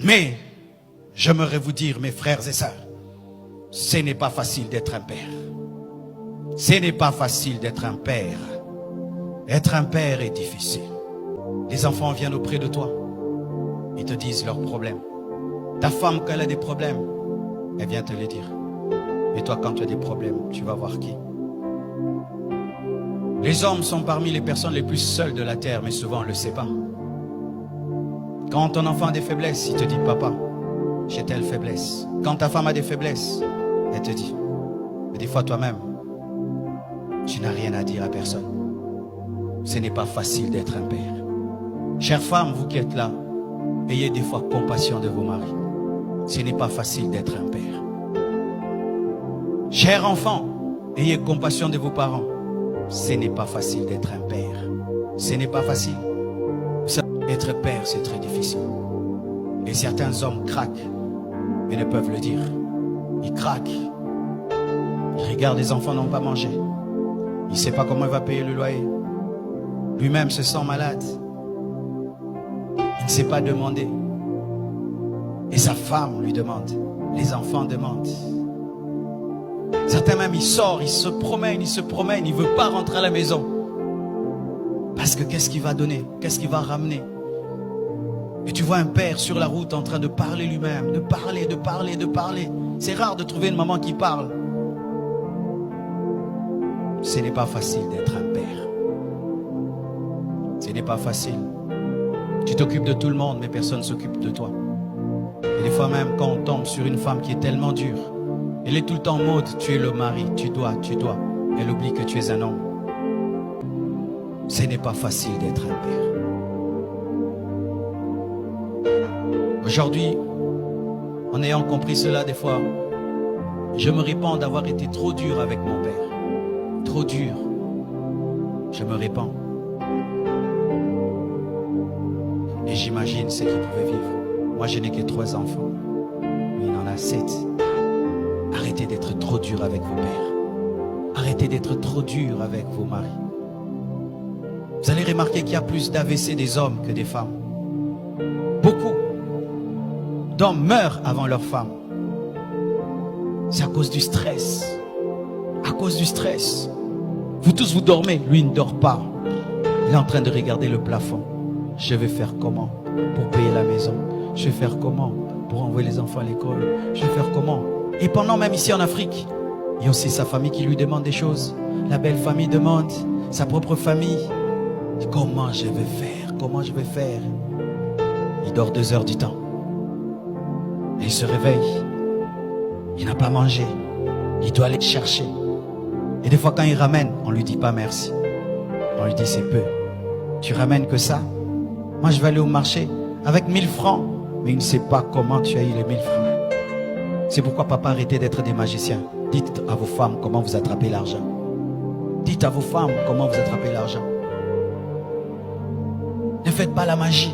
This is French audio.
Mais j'aimerais vous dire, mes frères et sœurs, ce n'est pas facile d'être un père. Ce n'est pas facile d'être un père. Être un père est difficile. Les enfants viennent auprès de toi. Ils te disent leurs problèmes. Ta femme, quand elle a des problèmes, elle vient te les dire. Et toi, quand tu as des problèmes, tu vas voir qui? Les hommes sont parmi les personnes les plus seules de la terre, mais souvent on ne le sait pas. Quand ton enfant a des faiblesses, il te dit, papa, j'ai telle faiblesse. Quand ta femme a des faiblesses, elle te dit. Mais des fois toi-même, tu n'as rien à dire à personne. Ce n'est pas facile d'être un père. Chères femmes, vous qui êtes là, ayez des fois compassion de vos maris. Ce n'est pas facile d'être un père. Chers enfants, ayez compassion de vos parents. Ce n'est pas facile d'être un père. Ce n'est pas facile. Être père, c'est très difficile. Et certains hommes craquent, mais ne peuvent le dire. Ils craquent. Ils regardent les enfants n'ont pas mangé. Il ne sait pas comment il va payer le loyer. Lui-même se sent malade. Il ne sait pas demander. Et sa femme lui demande. Les enfants demandent. Certains même, ils sortent, ils se promènent, il ne veut pas rentrer à la maison. Parce que qu'est-ce qu'il va donner? Qu'est-ce qu'il va ramener? Et tu vois un père sur la route en train de parler lui-même, de parler. C'est rare de trouver une maman qui parle. Ce n'est pas facile d'être un père. Ce n'est pas facile. Tu t'occupes de tout le monde, mais personne ne s'occupe de toi. Et des fois même, quand on tombe sur une femme qui est tellement dure, elle est tout le temps en mode, tu es le mari, tu dois. Elle oublie que tu es un homme. Ce n'est pas facile d'être un père. Aujourd'hui, en ayant compris cela des fois, je me répands d'avoir été trop dur avec mon père. Trop dur. Je me répands. Et j'imagine ce qu'il pouvait vivre. Moi, je n'ai que 3 enfants. Lui, il en a 7. Arrêtez d'être trop dur avec vos pères. Arrêtez d'être trop dur avec vos maris. Vous allez remarquer qu'il y a plus d'AVC des hommes que des femmes. Beaucoup d'hommes meurent avant leurs femmes. C'est à cause du stress. À cause du stress. Vous tous, vous dormez. Lui, il ne dort pas. Il est en train de regarder le plafond. Je vais faire comment pour payer la maison? Je vais faire comment pour envoyer les enfants à l'école? Je vais faire comment? Et pendant même ici en Afrique, il y a aussi sa famille qui lui demande des choses. La belle famille demande, sa propre famille. Comment je vais faire? Comment je vais faire? Il dort 2 heures du temps. Et il se réveille. Il n'a pas mangé. Il doit aller chercher. Et des fois quand il ramène, on ne lui dit pas merci. On lui dit c'est peu. Tu ramènes que ça? Moi je vais aller au marché avec 1000 francs. Mais il ne sait pas comment tu as eu les 1000 francs. C'est pourquoi papa, arrêtez d'être des magiciens. Dites à vos femmes comment vous attrapez l'argent. Dites à vos femmes comment vous attrapez l'argent. Ne faites pas la magie.